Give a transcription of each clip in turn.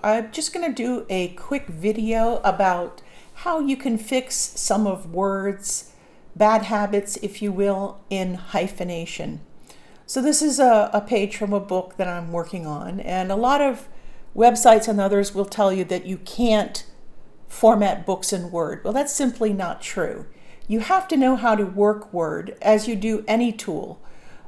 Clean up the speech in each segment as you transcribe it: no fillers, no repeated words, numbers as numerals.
I'm just going to do a quick video about how you can fix some of Word's bad habits, if you will, in hyphenation. So this is a page from a book that I'm working on, and a lot of websites and others will tell you that you can't format books in Word. Well, that's simply not true. You have to know how to work Word as you do any tool.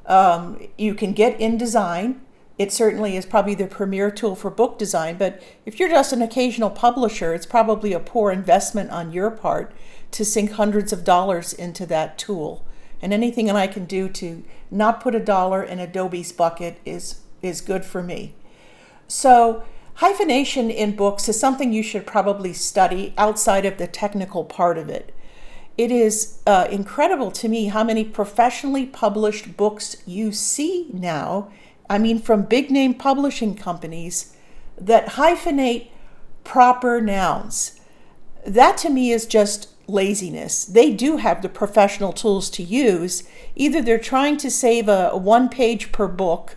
You can get InDesign. It certainly is probably the premier tool for book design, but if you're just an occasional publisher, it's probably a poor investment on your part to sink hundreds of dollars into that tool. And anything that I can do to not put a dollar in Adobe's bucket is good for me. So hyphenation in books is something you should probably study outside of the technical part of it. It is incredible to me how many professionally published books you see now, I mean from big name publishing companies, that hyphenate proper nouns. That to me is just laziness. They do have the professional tools to use. Either they're trying to save a 1 page per book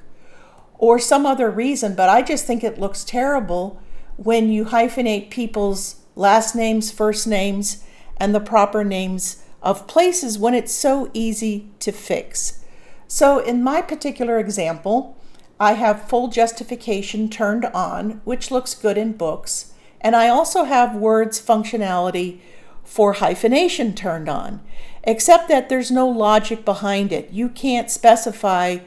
or some other reason, but I just think it looks terrible when you hyphenate people's last names, first names, and the proper names of places when it's so easy to fix. So in my particular example, I have full justification turned on, which looks good in books, and I also have Word's functionality for hyphenation turned on, except that there's no logic behind it. You can't specify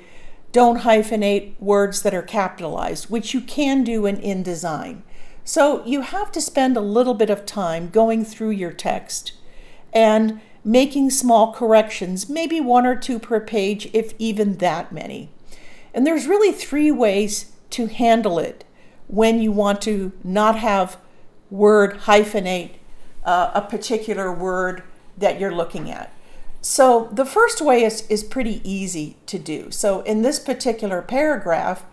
don't hyphenate words that are capitalized, which you can do in InDesign. So you have to spend a little bit of time going through your text and making small corrections, maybe 1 or 2 per page, if even that many. And there's really 3 ways to handle it when you want to not have Word hyphenate a particular word that you're looking at. So the first way is pretty easy to do. So in this particular paragraph,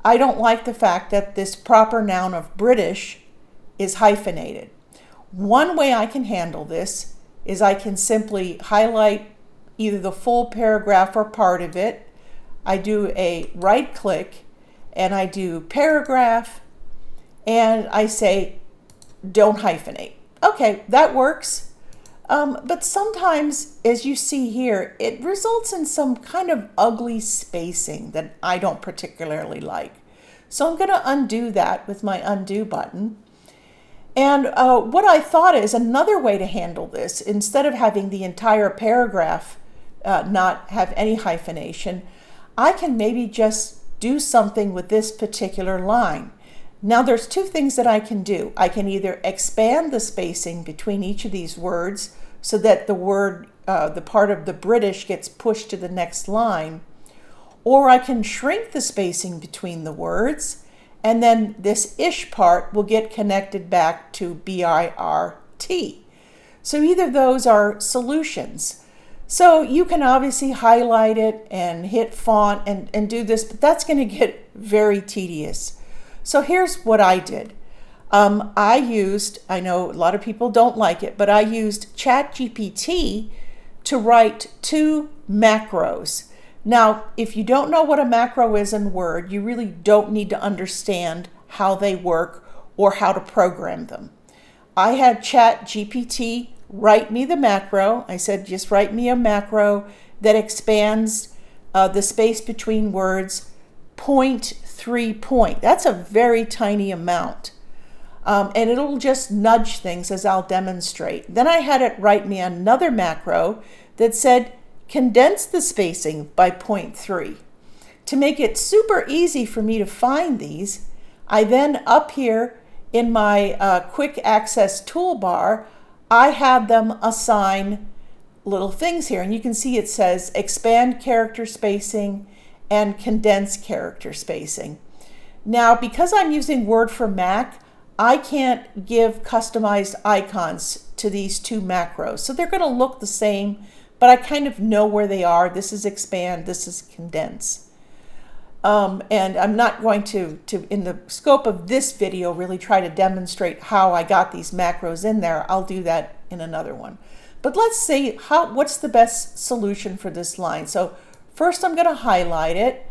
I don't like the fact that this proper noun of British is hyphenated. One way I can handle this is I can simply highlight either the full paragraph or part of it. I do a right click and I do paragraph and I say don't hyphenate. Okay, that works. But sometimes, as you see here, it results in some kind of ugly spacing that I don't particularly like. So I'm going to undo that with my undo button. And what I thought is another way to handle this, instead of having the entire paragraph not have any hyphenation, I can maybe just do something with this particular line. Now there's 2 things that I can do. I can either expand the spacing between each of these words so that the word, the part of the British gets pushed to the next line, or I can shrink the spacing between the words, and then this ish part will get connected back to B-I-R-T. So either of those are solutions. So you can obviously highlight it and hit font and do this, but that's going to get very tedious. So here's what I did. I know a lot of people don't like it, but I used ChatGPT to write 2 macros. Now, if you don't know what a macro is in Word, you really don't need to understand how they work or how to program them. I had ChatGPT write me the macro. I said, just write me a macro that expands the space between words 0.3 point. That's a very tiny amount. And it'll just nudge things as I'll demonstrate. Then I had it write me another macro that said condense the spacing by 0.3. To make it super easy for me to find these, I then up here in my quick access toolbar, I had them assign little things here. And you can see it says expand character spacing and condense character spacing. Now, because I'm using Word for Mac, I can't give customized icons to these 2 macros. So they're going to look the same, but I kind of know where they are. This is expand, this is condense. And I'm not going to, in the scope of this video, really try to demonstrate how I got these macros in there. I'll do that in another one. But let's see what's the best solution for this line. So first I'm going to highlight it,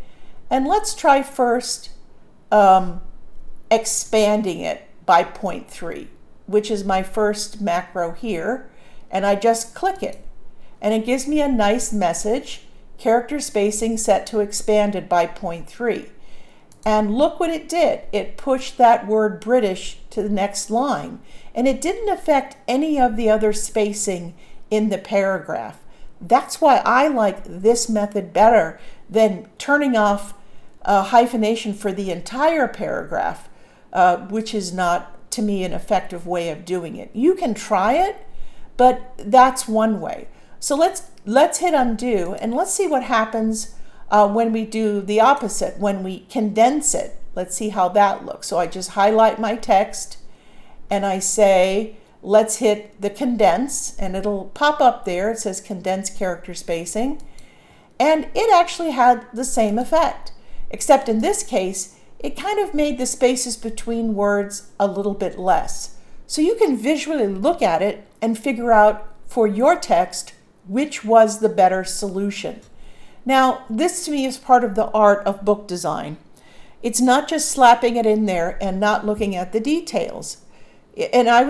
and let's try first expanding it by 0.3, which is my first macro here, and I just click it. And it gives me a nice message, character spacing set to expanded by 0.3. And look what it did. It pushed that word British to the next line. And it didn't affect any of the other spacing in the paragraph. That's why I like this method better than turning off hyphenation for the entire paragraph, which is not, to me, an effective way of doing it. You can try it, but that's one way. So let's hit undo, and let's see what happens when we do the opposite, when we condense it. Let's see how that looks. So I just highlight my text, and I say, let's hit the condense, and it'll pop up there. It says condense character spacing, and it actually had the same effect, except in this case, it kind of made the spaces between words a little bit less. So you can visually look at it and figure out for your text which was the better solution. Now, this to me is part of the art of book design. It's not just slapping it in there and not looking at the details. And I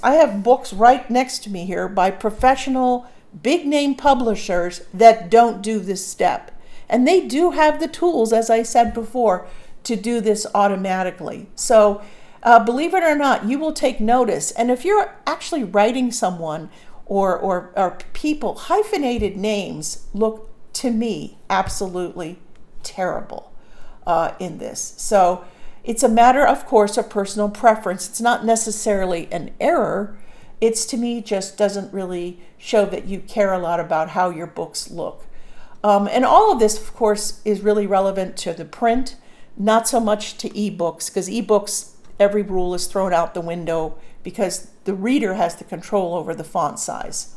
have books right next to me here by professional big name publishers that don't do this step. And they do have the tools, as I said before, to do this automatically. So believe it or not, you will take notice. And if you're actually writing someone or people, hyphenated names look, to me, absolutely terrible in this. So it's a matter, of course, of personal preference. It's not necessarily an error. It's, to me, just doesn't really show that you care a lot about how your books look. And all of this, of course, is really relevant to the print, not so much to ebooks, because ebooks, every rule is thrown out the window because the reader has the control over the font size.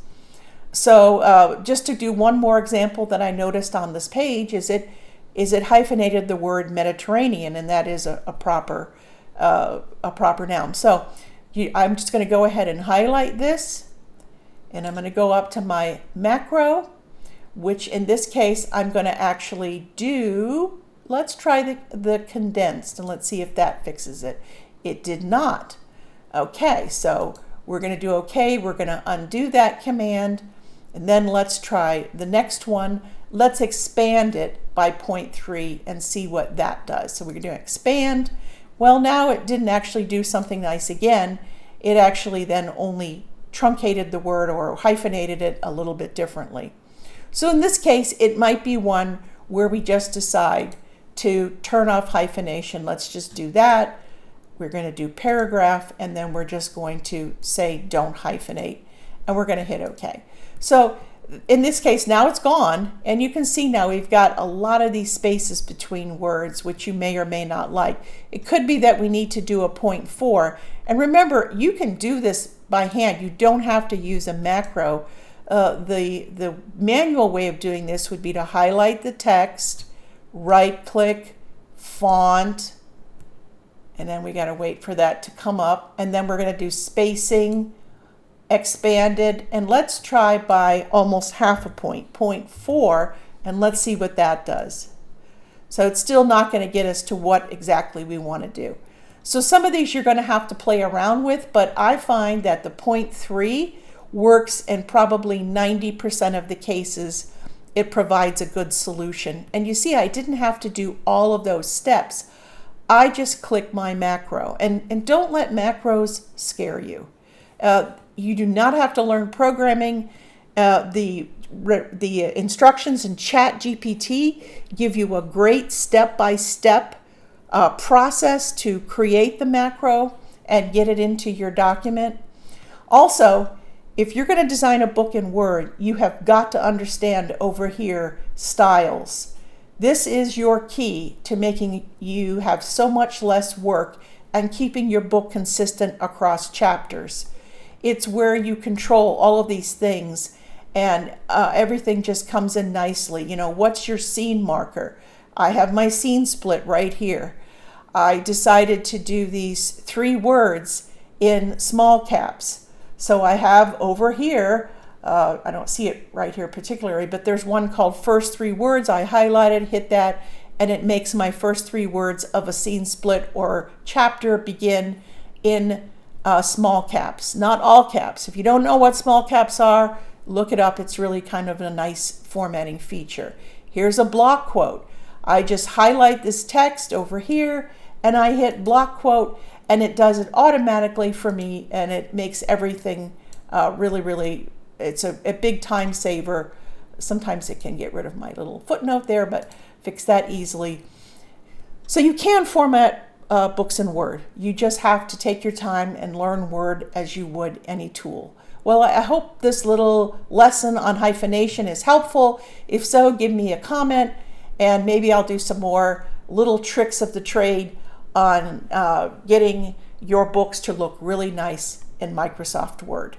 So just to do one more example that I noticed on this page, is it hyphenated the word Mediterranean, and that is a proper noun. So I'm just going to go ahead and highlight this, and I'm going to go up to my macro, which in this case I'm going to actually do, let's try the condensed, and let's see if that fixes it. It did not. Okay, so we're going to do okay. We're going to undo that command, and then let's try the next one. Let's expand it by 0.3 and see what that does. So we're going to expand. Well, now it didn't actually do something nice again. It actually then only truncated the word or hyphenated it a little bit differently. So in this case, it might be one where we just decide to turn off hyphenation. Let's just do that. We're going to do paragraph, and then we're just going to say don't hyphenate, and we're going to hit OK. So in this case, now it's gone, and you can see now we've got a lot of these spaces between words, which you may or may not like. It could be that we need to do a 0.4. And remember, you can do this by hand. You don't have to use a macro. The manual way of doing this would be to highlight the text, right-click, font, and then we got to wait for that to come up. And then we're going to do spacing, expanded, and let's try by almost half a point, 0.4, and let's see what that does. So it's still not going to get us to what exactly we want to do. So some of these you're going to have to play around with, but I find that the 0.3 works in probably 90% of the cases. It provides a good solution. And you see, I didn't have to do all of those steps. I just click my macro, and don't let macros scare you. You do not have to learn programming. The instructions in ChatGPT give you a great step-by-step process to create the macro and get it into your document. Also, if you're going to design a book in Word, you have got to understand over here styles. This is your key to making you have so much less work and keeping your book consistent across chapters. It's where you control all of these things, and everything just comes in nicely. You know, what's your scene marker? I have my scene split right here. I decided to do these 3 words in small caps. So I have over here, I don't see it right here particularly, but there's one called first 3 words. I highlighted, hit that, and it makes my first 3 words of a scene split or chapter begin in small caps, not all caps. If you don't know what small caps are, look it up. It's really kind of a nice formatting feature. Here's a block quote. I just highlight this text over here and I hit block quote, and it does it automatically for me, and it makes everything really, it's a big time saver. Sometimes it can get rid of my little footnote there, but fix that easily. So you can format books in Word. You just have to take your time and learn Word as you would any tool. Well, I hope this little lesson on hyphenation is helpful. If so, give me a comment, and maybe I'll do some more little tricks of the trade on getting your books to look really nice in Microsoft Word.